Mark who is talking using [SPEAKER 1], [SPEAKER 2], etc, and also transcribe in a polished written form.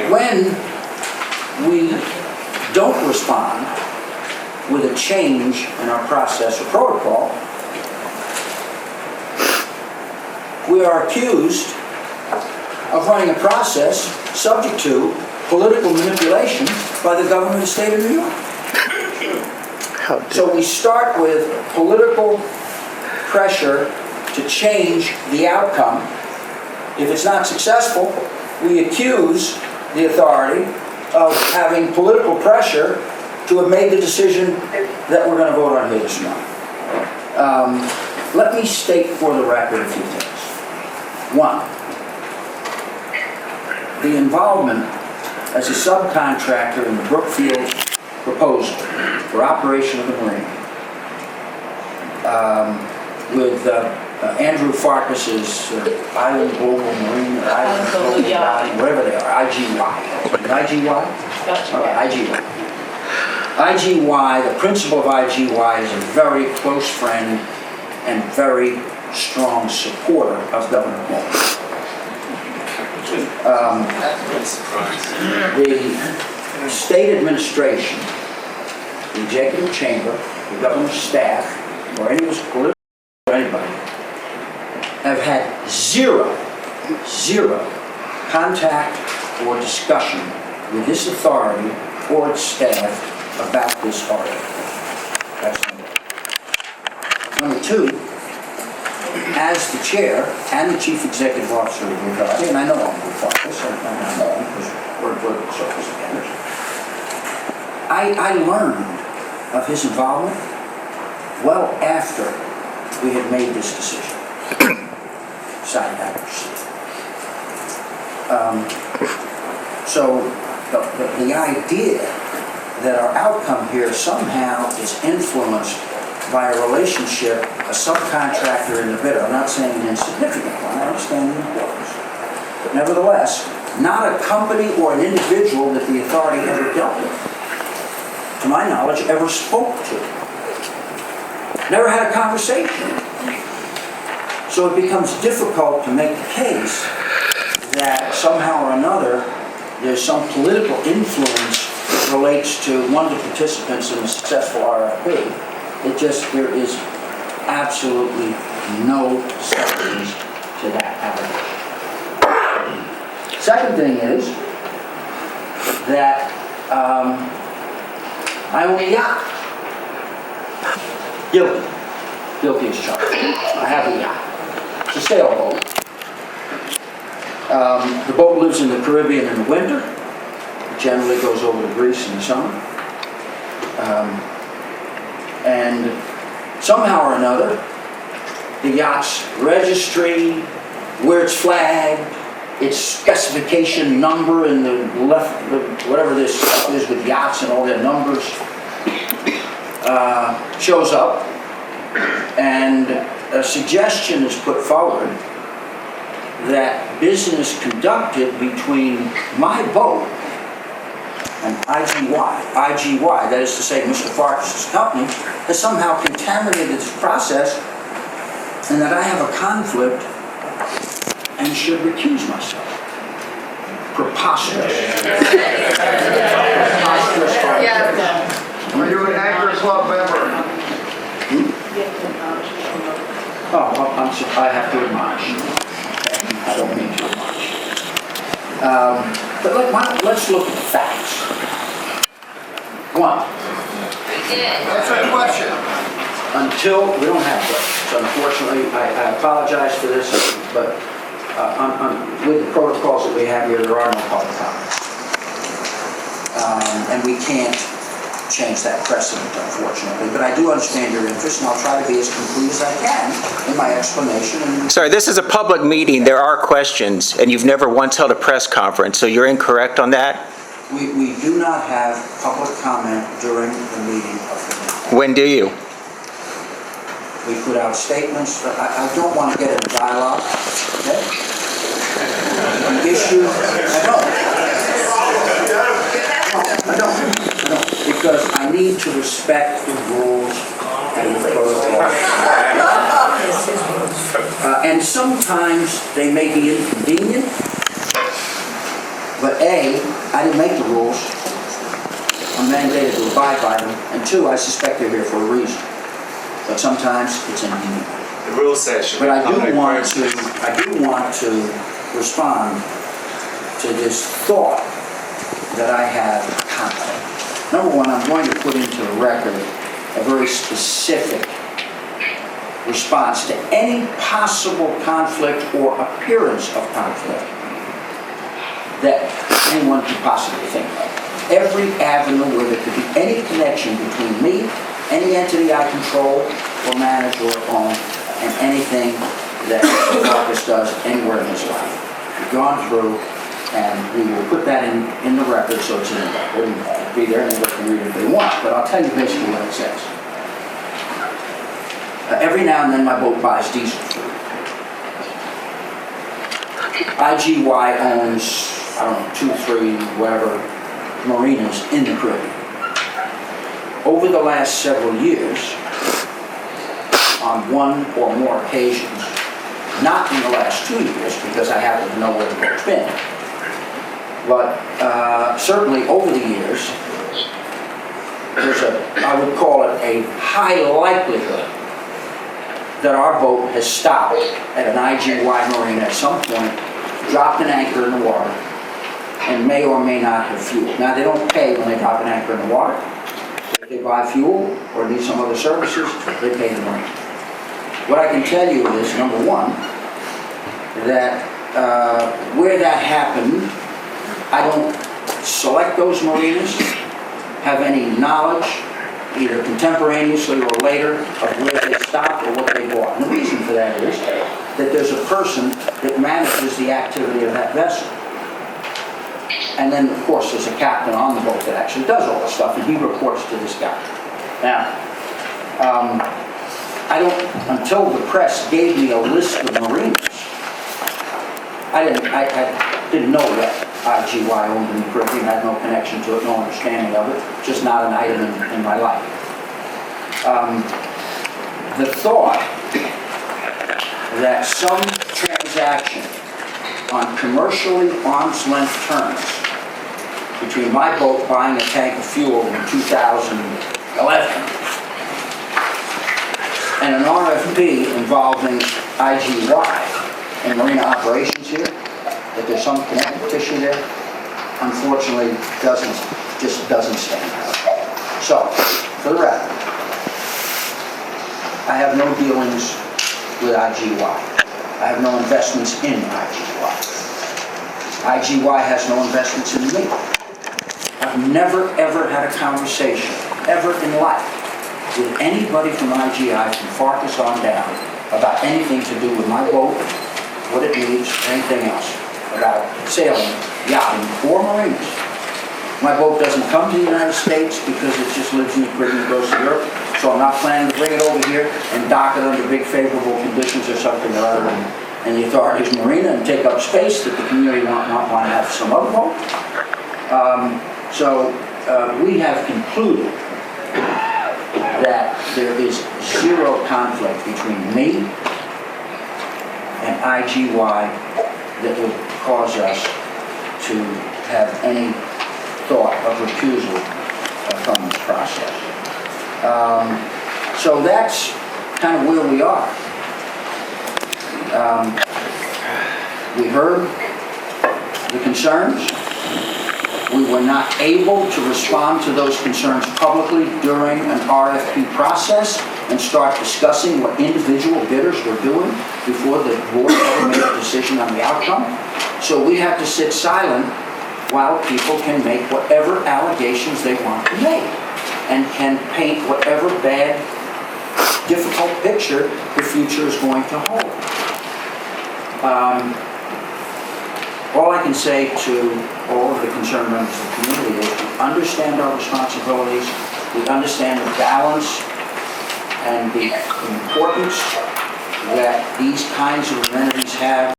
[SPEAKER 1] When we don't respond with a change in our process or protocol, we are accused of running a process subject to political manipulation by the government of the state of New York. So we start with political pressure to change the outcome. If it's not successful, we accuse the authority of having political pressure to have made the decision that we're going to vote on here this morning. Let me state for the record a few things. One, the involvement as a subcontractor in the Brookfield proposal for operation of the marine with Andrew Farkas's Island Global Marine or Island Global Yacht, whatever they are, IGY. IGY? IGY. IGY, the principal of IGY, is a very close friend and very strong supporter of Governor Cuomo. The state administration, the executive chamber, the governor's staff, or any of his political or anybody, have had zero contact or discussion with this authority or its staff about this article. That's number one. Number two, as the chair and the chief executive officer of the authority, and I know I'm good for this, I know him because we're in political circles together, I learned of his involvement well after we had made this decision. Side accuracy. So the idea that our outcome here somehow is influenced by a relationship, a subcontractor and the bidder. I'm not saying an insignificant one, I understand the importance. But nevertheless, not a company or an individual that the authority ever dealt with, to my knowledge, ever spoke to. Never had a conversation. So it becomes difficult to make the case that somehow or another there's some political influence that relates to one of the participants in a successful RFP. There is absolutely no substance to that allegation. Second thing is that I own a yacht. Guilty as charged. I have a yacht. It's a sailboat. The boat lives in the Caribbean in the winter. It generally goes over to Greece in the summer. And somehow or another, the yacht's registry, where it's flagged, its specification number in the left, whatever this stuff is with yachts and all their numbers, shows up, and a suggestion is put forward that business conducted between my boat and IGY, that is to say Mr. Farkas' company, has somehow contaminated this process and that I have a conflict and should recuse myself. Preposterous.
[SPEAKER 2] Are you an Anchor Club member?
[SPEAKER 1] Oh, I have to admonish. I don't mean to admonish. But let's look at the facts. One.
[SPEAKER 2] That's a question.
[SPEAKER 1] Until we don't have questions, unfortunately, I apologize for this, but with the protocols that we have here, there are no public comments. And we can't change that precedent, unfortunately. But I do understand your interest, and I'll try to be as complete as I can in my explanation.
[SPEAKER 3] Sorry, this is a public meeting. There are questions, and you've never once held a press conference, so you're incorrect on that?
[SPEAKER 1] We do not have public comment during the meeting of the meeting.
[SPEAKER 3] When do you?
[SPEAKER 1] We put out statements. I don't want to get into dialogue. Okay? An issue. I don't. Because I need to respect the rules and the protocol. And sometimes they may be inconvenient. But A, I didn't make the rules. I'm mandated to abide by them. And two, I suspect they're here for a reason. But sometimes it's inconvenient.
[SPEAKER 4] The rule session.
[SPEAKER 1] But I do want to respond to this thought that I have conflict. Number one, I'm going to put into the record a very specific response to any possible conflict or appearance of conflict that anyone could possibly think of. Every avenue where there could be any connection between me, any entity I control or manage or own, and anything that Mr. Farkas does anywhere in his life. We've gone through, and we will put that in the record so it's in the record. It'll be there and everybody can read it if they want, but I'll tell you basically what it says. Every now and then my boat buys diesel fuel. IGY owns, I don't know, 2, 3, whatever, marinas in the Caribbean. Over the last several years, on one or more occasions, not in the last 2 years, because I happen to know where the boat's been, but certainly over the years, there's I would call it a high likelihood that our boat has stopped at an IGY marina at some point, dropped an anchor in the water, and may or may not have fuel. Now, they don't pay when they drop an anchor in the water. If they buy fuel or need some other services, they pay the marina. What I can tell you is, number one, that where that happened, I don't select those marinas, have any knowledge, either contemporaneously or later, of where they stopped or what they bought. And the reason for that is that there's a person that manages the activity of that vessel. And then, of course, there's a captain on the boat that actually does all the stuff, and he reports to this guy. Now, until the press gave me a list of marinas, I didn't know that IGY owned in the Caribbean, had no connection to it, no understanding of it, just not an item in my life. The thought that some transaction on commercially arm's length terms between my boat buying a tank of fuel in 2011 and an RFP involving IGY and marina operations here, that there's some connective tissue there, unfortunately just doesn't stand out. So, for the record, I have no dealings with IGY. I have no investments in IGY. IGY has no investments in me. I've never ever had a conversation, ever in life, with anybody from IGI from Farkas on down about anything to do with my boat, what it needs, or anything else, about sailing, yachting, or marinas. My boat doesn't come to the United States because it just lives in the Caribbean, goes to Europe, so I'm not planning to bring it over here and dock it under big favorable conditions or something or other in the authority's marina and take up space that the community might not want to have some other boat. So we have concluded that there is zero conflict between me and IGY that would cause us to have any thought of recusal from this process. So that's kind of where we are. We heard the concerns. We were not able to respond to those concerns publicly during an RFP process and start discussing what individual bidders were doing before the board ever made a decision on the outcome. So we have to sit silent while people can make whatever allegations they want to make and can paint whatever bad, difficult picture the future is going to hold. All I can say to all of the concerned members of the community is we understand our responsibilities, we understand the balance and the importance that these kinds of amenities have